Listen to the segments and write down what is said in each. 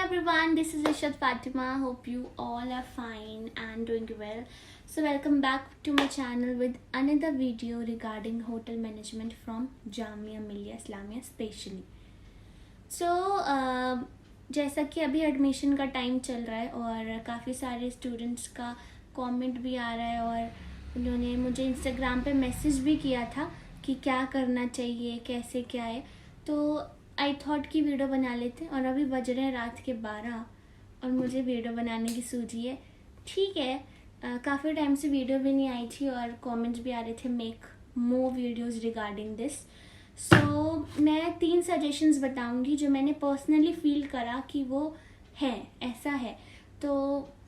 everyone, this is Ishad Fatima. Hope you all are fine and doing well. So welcome back to my channel with another video regarding hotel management from Jamia Millia Islamia specially. So जैसा कि अभी admission का time चल रहा है और काफ़ी सारे स्टूडेंट्स का कमेंट भी आ रहा है और उन्होंने मुझे इंस्टाग्राम पे मैसेज भी किया था कि क्या करना चाहिए, कैसे क्या है। तो आई थॉट कि वीडियो बना लेते हैं और अभी बज रहे हैं रात के 12 और मुझे वीडियो बनाने की सूझी है। ठीक है, काफ़ी टाइम से वीडियो भी नहीं आई थी और कमेंट्स भी आ रहे थे make more videos regarding this. So मैं 3 सजेशंस बताऊंगी जो मैंने पर्सनली फील करा कि वो है, ऐसा है। तो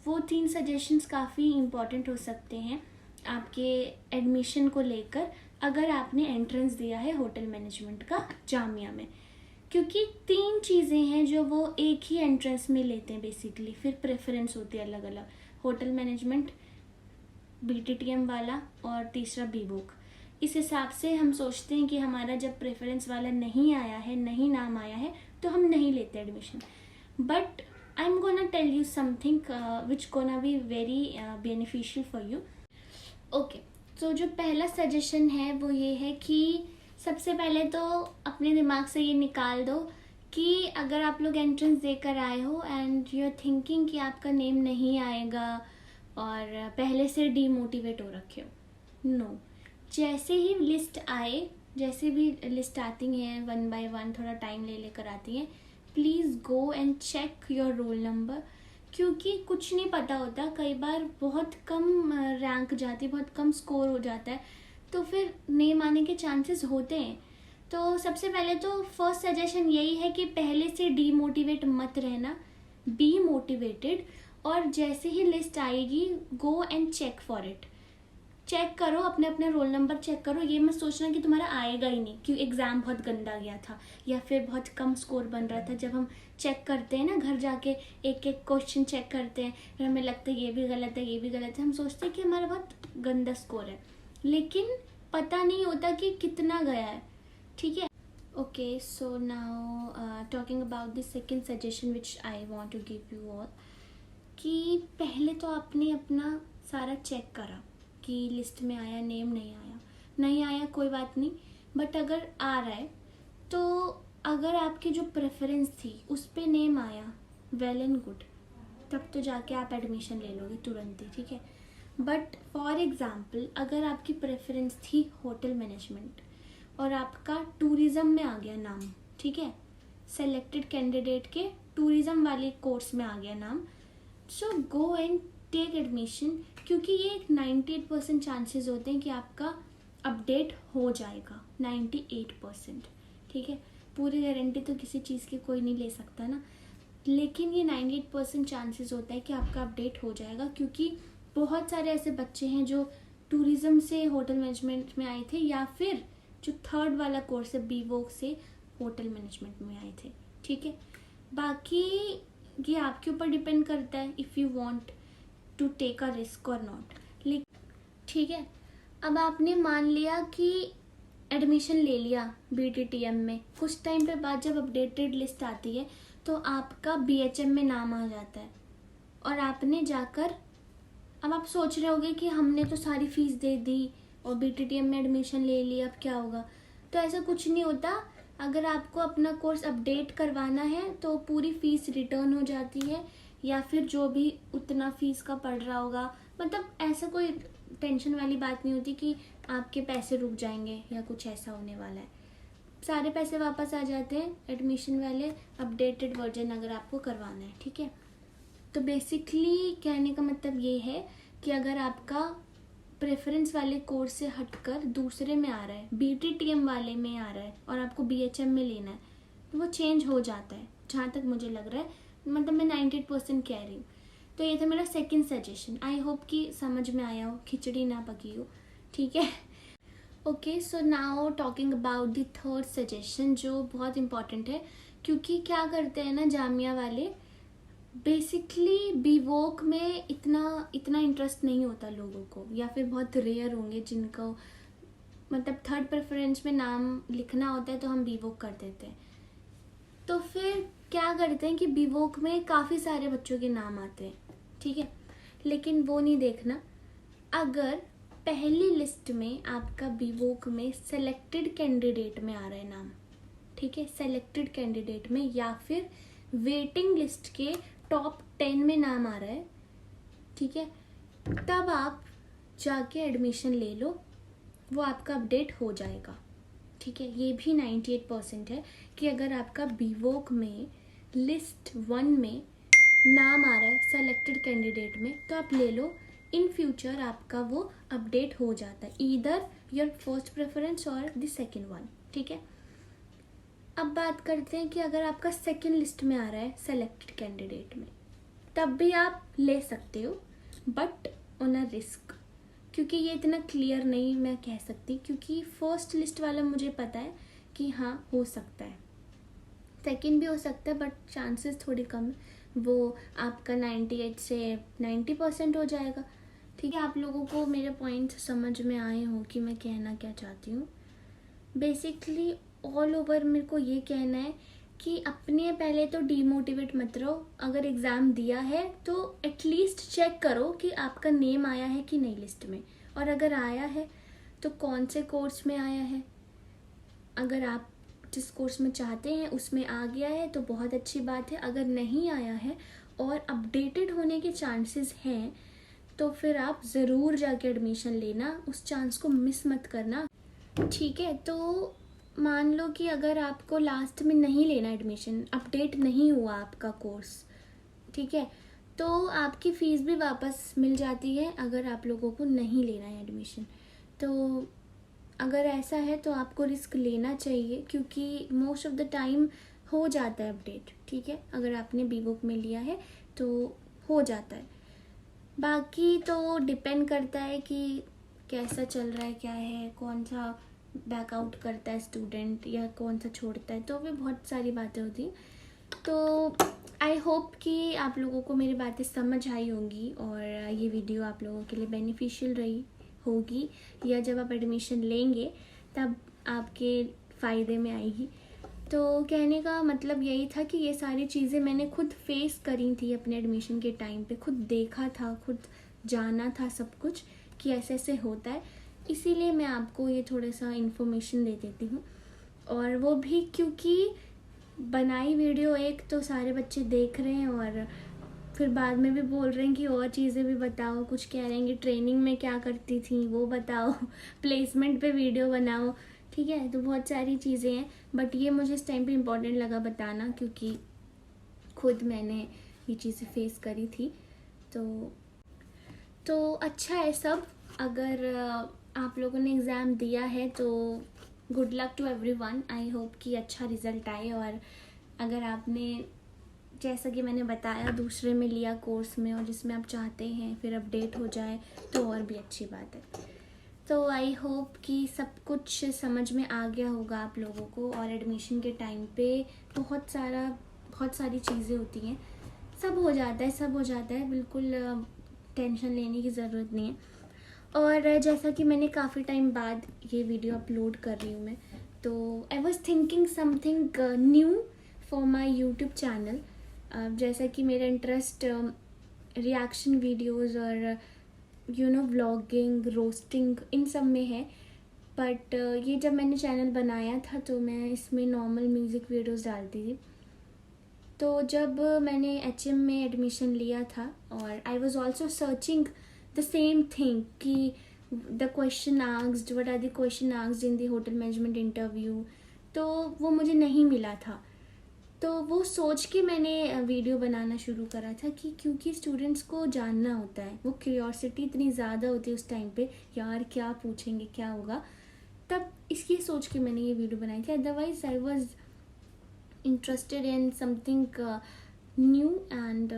वो 3 सजेशंस काफ़ी इम्पॉर्टेंट हो सकते हैं आपके एडमिशन को लेकर अगर आपने एंट्रेंस दिया है होटल मैनेजमेंट का जामिया में, क्योंकि 3 चीज़ें हैं जो वो एक ही एंट्रेंस में लेते हैं बेसिकली। फिर प्रेफरेंस होती है अलग अलग, होटल मैनेजमेंट, BTTM वाला और तीसरा बीवोक। इस हिसाब से हम सोचते हैं कि हमारा जब प्रेफरेंस वाला नहीं आया है, नहीं नाम आया है, तो हम नहीं लेते admission. But I am gonna tell you something which gonna be very beneficial for you. Okay, तो जो पहला सजेशन है वो ये है कि सबसे पहले तो अपने दिमाग से ये निकाल दो कि अगर आप लोग एंट्रेंस देकर आए हो एंड यू आर थिंकिंग कि आपका नेम नहीं आएगा और पहले से डीमोटिवेट हो रखे हो। नो, जैसे ही लिस्ट आए, जैसे भी लिस्ट आती हैं 1 by 1 थोड़ा टाइम ले लेकर आती हैं, please go and check your roll number, क्योंकि कुछ नहीं पता होता। कई बार बहुत कम रैंक जाती है, बहुत कम स्कोर हो जाता है, तो फिर नेम आने के चांसेस होते हैं। तो सबसे पहले तो फर्स्ट सजेशन यही है कि पहले से डीमोटिवेट मत रहना, बी मोटिवेटेड। और जैसे ही लिस्ट आएगी go and check for it, check करो, अपने अपने रोल नंबर चेक करो। ये मत सोचना कि तुम्हारा आएगा ही नहीं, क्योंकि एग्ज़ाम बहुत गंदा गया था या फिर बहुत कम स्कोर बन रहा था। जब हम चेक करते हैं ना, घर जाके एक एक क्वेश्चन चेक करते हैं, फिर हमें लगता है ये भी गलत है, ये भी गलत है, हम सोचते हैं कि हमारा बहुत गंदा स्कोर है, लेकिन पता नहीं होता कि कितना गया है। ठीक है, okay. So now talking about the second suggestion which I want to give you all, कि पहले तो आपने अपना सारा चेक करा कि लिस्ट में आया, नेम नहीं आया कोई बात नहीं, बट अगर आ रहा है तो अगर आपकी जो प्रेफरेंस थी उस पे नेम आया, वेल एंड गुड, तब तो जाके आप एडमिशन ले लोगे तुरंत ही। ठीक है, बट फॉर एग्ज़ाम्पल अगर आपकी प्रेफरेंस थी होटल मैनेजमेंट और आपका टूरिज़्म में आ गया नाम, ठीक है, सेलेक्टेड कैंडिडेट के टूरिज़्म वाले कोर्स में आ गया नाम, सो गो एंड टेक एडमिशन, क्योंकि ये एक 98% चांसेस होते हैं कि आपका अपडेट हो जाएगा। 98%, ठीक है, पूरी गारंटी तो किसी चीज़ की कोई नहीं ले सकता ना, लेकिन ये 98% चांसेस होता है कि आपका अपडेट हो जाएगा, क्योंकि बहुत सारे ऐसे बच्चे हैं जो टूरिज़्म से होटल मैनेजमेंट में आए थे या फिर जो 3rd वाला कोर्स है बीवोक से होटल मैनेजमेंट में आए थे। ठीक है, बाकी ये आपके ऊपर डिपेंड करता है if you want to take a risk और नॉट। ठीक है, अब आपने मान लिया कि एडमिशन ले लिया BTTM में, कुछ टाइम पे बाद जब अपडेटेड लिस्ट आती है तो आपका BHM में नाम आ जाता है और आपने जाकर, अब आप सोच रहे होगे कि हमने तो सारी फीस दे दी और BTTM में एडमिशन ले लिया, अब क्या होगा। तो ऐसा कुछ नहीं होता। अगर आपको अपना कोर्स अपडेट करवाना है तो पूरी फीस रिटर्न हो जाती है, या फिर जो भी उतना फीस का पड़ रहा होगा, मतलब ऐसा कोई टेंशन वाली बात नहीं होती कि आपके पैसे रुक जाएंगे या कुछ ऐसा होने वाला है। सारे पैसे वापस आ जाते हैं एडमिशन वाले, अपडेटेड वर्जन अगर आपको करवाना है। ठीक है, तो बेसिकली कहने का मतलब ये है कि अगर आपका प्रेफरेंस वाले कोर्स से हटकर दूसरे में आ रहा है, BTTM वाले में आ रहा है और आपको BHM में लेना है, तो वो चेंज हो जाता है, जहाँ तक मुझे लग रहा है, मतलब मैं 98% कह रही हूँ। तो ये था मेरा सेकंड सजेशन। आई होप कि समझ में आया हो, खिचड़ी ना पकी हो। ठीक है, okay. So now talking about the third suggestion, जो बहुत इंपॉर्टेंट है, क्योंकि क्या करते हैं ना जामिया वाले, बेसिकली बीवोक में इतना इंटरेस्ट नहीं होता लोगों को, या फिर बहुत रेयर होंगे जिनको मतलब 3rd प्रेफरेंस में नाम लिखना होता है तो हम बीवोक कर देते हैं। तो फिर क्या करते हैं कि बीवोक में काफ़ी सारे बच्चों के नाम आते हैं, ठीक है, लेकिन वो नहीं देखना। अगर पहली लिस्ट में आपका बीवोक में सेलेक्टेड कैंडिडेट में आ रहा है नाम, ठीक है, सेलेक्टेड कैंडिडेट में या फिर वेटिंग लिस्ट के टॉप 10 में नाम आ रहा है, ठीक है, तब आप जाके एडमिशन ले लो, वो आपका अपडेट हो जाएगा, ठीक है। ये भी 98% है कि अगर आपका बीवोक में लिस्ट 1 में नाम आ रहा है सेलेक्टेड कैंडिडेट में तो आप ले लो, इन फ्यूचर आपका वो अपडेट हो जाता है, ईदर योर फर्स्ट प्रेफरेंस और द सेकंड वन, ठीक है। अब बात करते हैं कि अगर आपका सेकंड लिस्ट में आ रहा है सेलेक्टेड कैंडिडेट में, तब भी आप ले सकते हो, बट ऑन अ रिस्क, क्योंकि ये इतना क्लियर नहीं मैं कह सकती, क्योंकि फर्स्ट लिस्ट वाला मुझे पता है कि हाँ हो सकता है, सेकंड भी हो सकता है, बट चांसेस थोड़ी कम है, वो आपका 98 से 90% हो जाएगा, ठीक है। आप लोगों को मेरे पॉइंट्स समझ में आए हो कि मैं कहना क्या चाहती हूँ। बेसिकली ऑल ओवर मेरे को ये कहना है कि अपने पहले तो डीमोटिवेट मत रहो, अगर एग्ज़ाम दिया है तो एटलीस्ट चेक करो कि आपका नेम आया है कि नहीं लिस्ट में, और अगर आया है तो कौन से कोर्स में आया है। अगर आप जिस कोर्स में चाहते हैं उसमें आ गया है तो बहुत अच्छी बात है, अगर नहीं आया है और अपडेटेड होने के चांसेस हैं तो फिर आप ज़रूर जाके एडमिशन लेना, उस चांस को मिस मत करना, ठीक है। तो मान लो कि अगर आपको लास्ट में नहीं लेना एडमिशन, अपडेट नहीं हुआ आपका कोर्स, ठीक है, तो आपकी फ़ीस भी वापस मिल जाती है अगर आप लोगों को नहीं लेना है एडमिशन। तो अगर ऐसा है तो आपको रिस्क लेना चाहिए, क्योंकि मोस्ट ऑफ द टाइम हो जाता है अपडेट, ठीक है, अगर आपने बीबुक में लिया है तो हो जाता है। बाकी तो डिपेंड करता है कि कैसा चल रहा है, क्या है, कौन सा बैकआउट करता है स्टूडेंट या कौन सा छोड़ता है, तो भी बहुत सारी बातें होती हैं। तो आई होप कि आप लोगों को मेरी बातें समझ आई होंगी और ये वीडियो आप लोगों के लिए बेनिफिशियल रही होगी, या जब आप एडमिशन लेंगे तब आपके फ़ायदे में आएगी। तो कहने का मतलब यही था कि ये सारी चीज़ें मैंने खुद फेस करी थी अपने एडमिशन के टाइम पे, खुद देखा था, खुद जाना था सब कुछ कि ऐसे ऐसे होता है, इसीलिए मैं आपको ये थोड़ा सा इन्फॉर्मेशन दे देती हूँ। और वो भी क्योंकि बनाई वीडियो एक तो सारे बच्चे देख रहे हैं और फिर बाद में भी बोल रहे हैं कि और चीज़ें भी बताओ, कुछ कह रहे हैं कि ट्रेनिंग में क्या करती थी वो बताओ, प्लेसमेंट पे वीडियो बनाओ, ठीक है। तो बहुत सारी चीज़ें हैं, बट ये मुझे इस टाइम पे इम्पोर्टेंट लगा बताना, क्योंकि खुद मैंने ये चीज़ें फेस करी थी। तो अच्छा है सब। अगर आप लोगों ने एग्ज़ाम दिया है तो good luck to everyone, I hope कि अच्छा रिज़ल्ट आए। और अगर आपने जैसा कि मैंने बताया दूसरे में लिया कोर्स में और जिसमें आप चाहते हैं फिर अपडेट हो जाए तो और भी अच्छी बात है। तो आई होप कि सब कुछ समझ में आ गया होगा आप लोगों को। और एडमिशन के टाइम पे बहुत सारी चीज़ें होती हैं, सब हो जाता है, बिल्कुल टेंशन लेने की ज़रूरत नहीं है। और जैसा कि मैंने काफ़ी टाइम बाद ये वीडियो अपलोड कर रही हूँ मैं, तो I was thinking something new for my YouTube channel. जैसा कि मेरा इंटरेस्ट रिएक्शन वीडियोज़ और व्लॉगिंग, रोस्टिंग इन सब में है, बट ये जब मैंने चैनल बनाया था तो मैं इसमें नॉर्मल म्यूज़िक वीडियोज़ डालती थी। तो जब मैंने HM में एडमिशन लिया था और I was also searching the same thing कि the question asked, what are the question asked in the hotel management interview, तो वो मुझे नहीं मिला था। तो वो सोच के मैंने वीडियो बनाना शुरू करा था कि क्योंकि स्टूडेंट्स को जानना होता है, वो क्यूरियोसिटी इतनी ज़्यादा होती है उस टाइम पे, यार क्या पूछेंगे, क्या होगा, तब इसकी सोच के मैंने ये वीडियो बनाई थी। Otherwise I was interested in something new and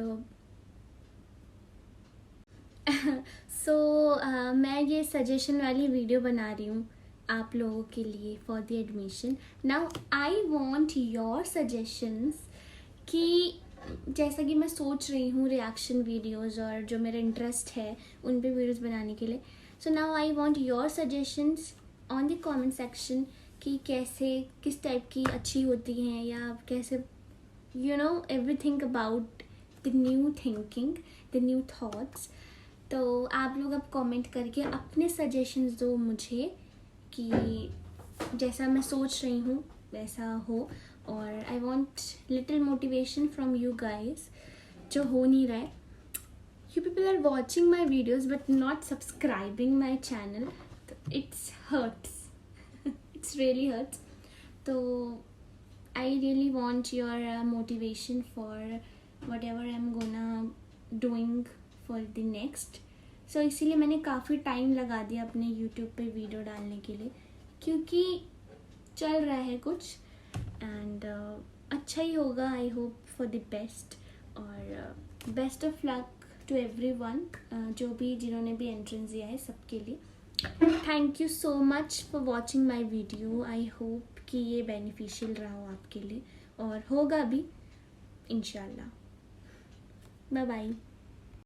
so मैं ये सजेशन वाली वीडियो बना रही हूँ आप लोगों के लिए for the admission. Now I want your suggestions कि जैसा कि मैं सोच रही हूँ रिएक्शन वीडियोज़ और जो मेरा इंटरेस्ट है उन पे वीडियोज़ बनाने के लिए, so now I want your suggestions on the comment section कि कैसे, किस टाइप की अच्छी होती हैं या कैसे everything about the new thinking, the new thoughts. तो आप लोग अब कमेंट करके अपने सजेशंस दो मुझे कि जैसा मैं सोच रही हूँ वैसा हो, और I want little motivation from you guys, जो हो नहीं रहा है. You people are watching my videos but not subscribing my channel. It hurts. It's really hurts. So I really want your motivation for whatever I'm gonna doing for the next. So इसीलिए मैंने काफ़ी time लगा दिया अपने YouTube पे video डालने के लिए, क्योंकि चल रहा है कुछ एंड अच्छा ही होगा. I hope for the best, और best of luck to everyone, जो भी जिन्होंने भी एंट्रेंस दिया है सबके लिए. Thank you so much for watching my video. I hope कि ये बेनिफिशियल रहा हो आपके लिए, और होगा भी इंशाल्लाह. Bye bye.